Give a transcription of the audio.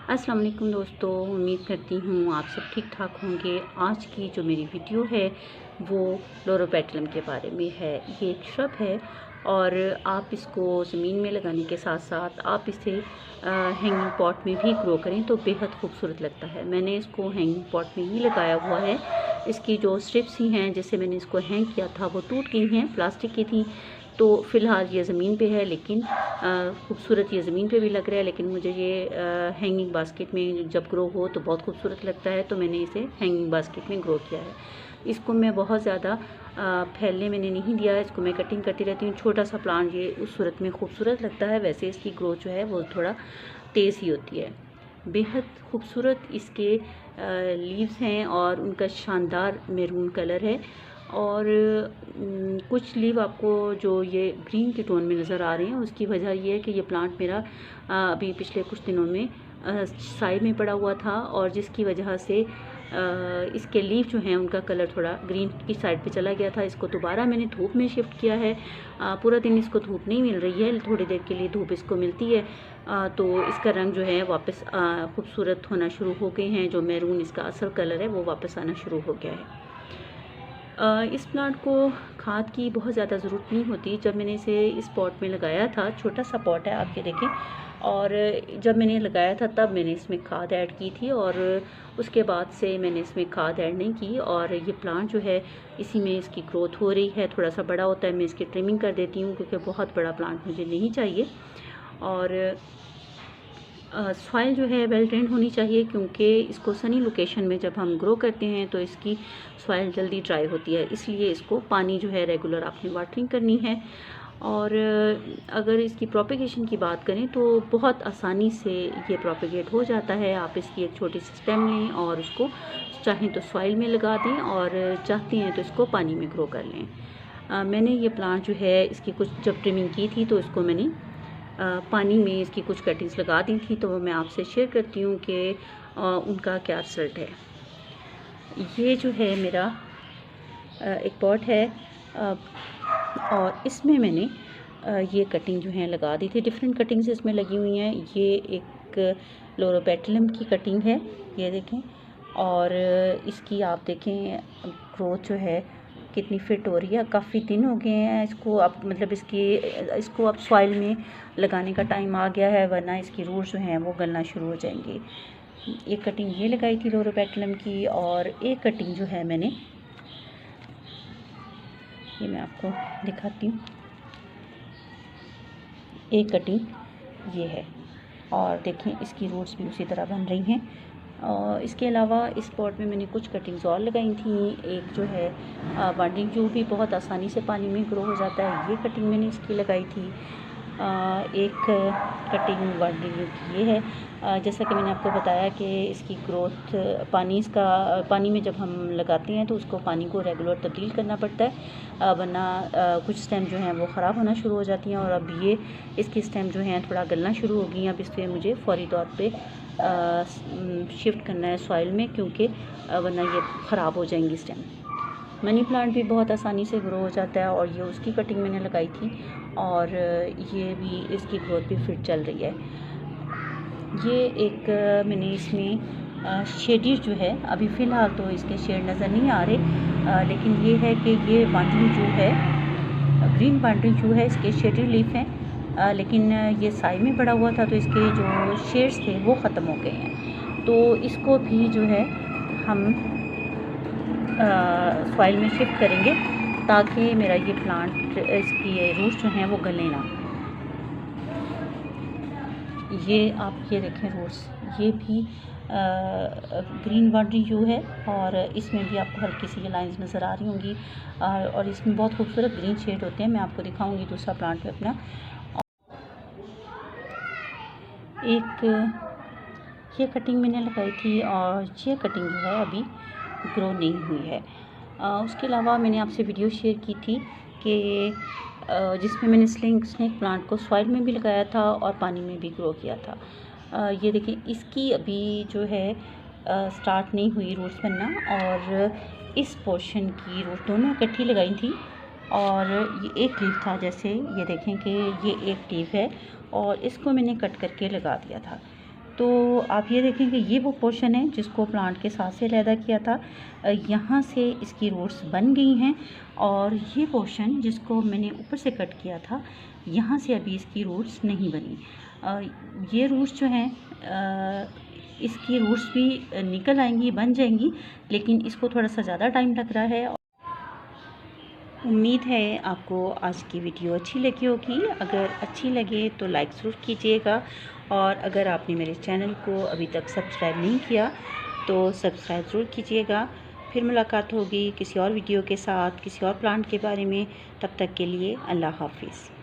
अस्सलाम वालेकुम दोस्तों, उम्मीद करती हूँ आप सब ठीक ठाक होंगे। आज की जो मेरी वीडियो है वो लोरोपेटलम के बारे में है। ये एक श्रब है और आप इसको ज़मीन में लगाने के साथ साथ आप इसे हैंगिंग पॉट में भी ग्रो करें तो बेहद खूबसूरत लगता है। मैंने इसको हैंगिंग पॉट में ही लगाया हुआ है। इसकी जो स्ट्रिप्स ही हैं जिससे मैंने इसको हैंग किया था वो टूट गई हैं, प्लास्टिक की थी। तो फ़िलहाल ये ज़मीन पे है, लेकिन खूबसूरत ये ज़मीन पे भी लग रहा है। लेकिन मुझे ये हैंगिंग बास्केट में जब ग्रो हो तो बहुत खूबसूरत लगता है, तो मैंने इसे हैंगिंग बास्केट में ग्रो किया है। इसको मैं बहुत ज़्यादा फैलने मैंने नहीं दिया है, इसको मैं कटिंग करती रहती हूँ। छोटा सा प्लांट ये उस सूरत में खूबसूरत लगता है, वैसे इसकी ग्रोथ जो है वो थोड़ा तेज़ ही होती है। बेहद खूबसूरत इसके लीव्स हैं और उनका शानदार मैरून कलर है। और कुछ लीव आपको जो ये ग्रीन के टोन में नज़र आ रहे हैं, उसकी वजह ये है कि ये प्लांट मेरा अभी पिछले कुछ दिनों में साइड में पड़ा हुआ था, और जिसकी वजह से इसके लीफ जो हैं उनका कलर थोड़ा ग्रीन की साइड पे चला गया था। इसको दोबारा मैंने धूप में शिफ्ट किया है। पूरा दिन इसको धूप नहीं मिल रही है, थोड़ी देर के लिए धूप इसको मिलती है, तो इसका रंग जो है वापस खूबसूरत होना शुरू हो गए हैं। जो मैरून इसका असल कलर है वो वापस आना शुरू हो गया है। इस प्लांट को खाद की बहुत ज़्यादा ज़रूरत नहीं होती। जब मैंने इसे इस पॉट में लगाया था, छोटा सा पॉट है आप ये देखें, और जब मैंने लगाया था तब मैंने इसमें खाद ऐड की थी, और उसके बाद से मैंने इसमें खाद ऐड नहीं की। और ये प्लांट जो है इसी में इसकी ग्रोथ हो रही है। थोड़ा सा बड़ा होता है मैं इसकी ट्रिमिंग कर देती हूँ, क्योंकि बहुत बड़ा प्लांट मुझे नहीं चाहिए। और सॉइल जो है वेल ड्रेन्ड होनी चाहिए, क्योंकि इसको सनी लोकेशन में जब हम ग्रो करते हैं तो इसकी सॉइल जल्दी ड्राई होती है, इसलिए इसको पानी जो है रेगुलर आपने वाटरिंग करनी है। और अगर इसकी प्रोपेगेशन की बात करें तो बहुत आसानी से ये प्रोपेगेट हो जाता है। आप इसकी एक छोटी सी स्टेम लें और उसको चाहें तो सॉइल में लगा दें, और चाहते हैं तो इसको पानी में ग्रो कर लें। मैंने ये प्लांट जो है इसकी कुछ जब ट्रिमिंग की थी तो इसको मैंने पानी में इसकी कुछ कटिंग्स लगा दी थी, तो मैं आपसे शेयर करती हूँ कि उनका क्या रिज़ल्ट है। ये जो है मेरा एक पॉट है, और इसमें मैंने ये कटिंग जो है लगा दी थी। डिफरेंट कटिंग्स इसमें लगी हुई हैं। ये एक लोरोपेटलम की कटिंग है, ये देखें। और इसकी आप देखें ग्रोथ जो है कितनी फिट हो रही है। काफ़ी दिन हो गए हैं इसको, अब मतलब इसको अब सॉइल में लगाने का टाइम आ गया है, वरना इसकी रूट्स जो हैं वो गलना शुरू हो जाएंगी। एक कटिंग ये लगाई थी लोरोपेटलम की, और एक कटिंग जो है मैंने, ये मैं आपको दिखाती हूँ, एक कटिंग ये है। और देखें इसकी रूट्स भी उसी तरह बन रही हैं। और इसके अलावा इस पॉट में मैंने कुछ कटिंग्स और लगाई थी। एक जो है वांडिंग जू भी बहुत आसानी से पानी में ग्रो हो जाता है, ये कटिंग मैंने इसकी लगाई थी। एक कटिंग वांडिंग जू की ये है। जैसा कि मैंने आपको बताया कि इसकी ग्रोथ पानी में जब हम लगाते हैं तो उसको पानी को रेगुलर तब्दील करना पड़ता है, वरना कुछ स्टेम जो हैं वो ख़राब होना शुरू हो जाती हैं। और अब ये इसकी स्टेम जो हैं थोड़ा गलना शुरू हो गई हैं। अब इसलिए मुझे फौरी तौर पे शिफ्ट करना है सॉइल में, क्योंकि वरना ये ख़राब हो जाएंगी स्टेम। मनी प्लांट भी बहुत आसानी से ग्रो हो जाता है, और ये उसकी कटिंग मैंने लगाई थी, और ये भी इसकी ग्रोथ भी फिट चल रही है। ये एक मैंने इसमें शेडीज जो है, अभी फ़िलहाल तो इसके शेड नज़र नहीं आ रहे, लेकिन ये है कि ये वांडरिंग जू है, ग्रीन वांडरिंग जू है। इसके शेडी लीफ हैं, लेकिन ये साइड में पड़ा हुआ था तो इसके जो शेड्स थे वो ख़त्म हो गए हैं। तो इसको भी जो है हम सॉइल में शिफ्ट करेंगे, ताकि मेरा ये प्लांट इसकी रूट्स जो हैं वो गले ना। ये आप ये देखें रूट्स, ये भी ग्रीन वांडरिंग जू है, और इसमें भी आपको हल्की सी लाइंस नज़र आ रही होंगी, और इसमें बहुत खूबसूरत ग्रीन शेड होते हैं। मैं आपको दिखाऊंगी दूसरा प्लांट भी अपना। एक ये कटिंग मैंने लगाई थी, और ये कटिंग जो है अभी ग्रो नहीं हुई है। उसके अलावा मैंने आपसे वीडियो शेयर की थी कि जिसमें मैंने स्नेक प्लांट को सॉइल में भी लगाया था और पानी में भी ग्रो किया था। ये देखिए इसकी अभी जो है स्टार्ट नहीं हुई रूट्स बनना, और इस पोर्शन की रूट दोनों इकट्ठी लगाई थी। और ये एक लीफ था, जैसे ये देखें कि ये एक लीफ है, और इसको मैंने कट करके लगा दिया था। तो आप ये देखें कि ये वो पोर्शन है जिसको प्लांट के साथ से अलहदा किया था, यहाँ से इसकी रूट्स बन गई हैं। और ये पोर्शन जिसको मैंने ऊपर से कट किया था, यहाँ से अभी इसकी रूट्स नहीं बनी। ये रूट्स जो हैं इसकी रूट्स भी निकल आएंगी, बन जाएंगी, लेकिन इसको थोड़ा सा ज़्यादा टाइम लग रहा है। उम्मीद है आपको आज की वीडियो अच्छी लगी होगी। अगर अच्छी लगे तो लाइक ज़रूर कीजिएगा, और अगर आपने मेरे चैनल को अभी तक सब्सक्राइब नहीं किया तो सब्सक्राइब ज़रूर कीजिएगा। फिर मुलाकात होगी किसी और वीडियो के साथ, किसी और प्लांट के बारे में। तब तक के लिए अल्लाह हाफिज़।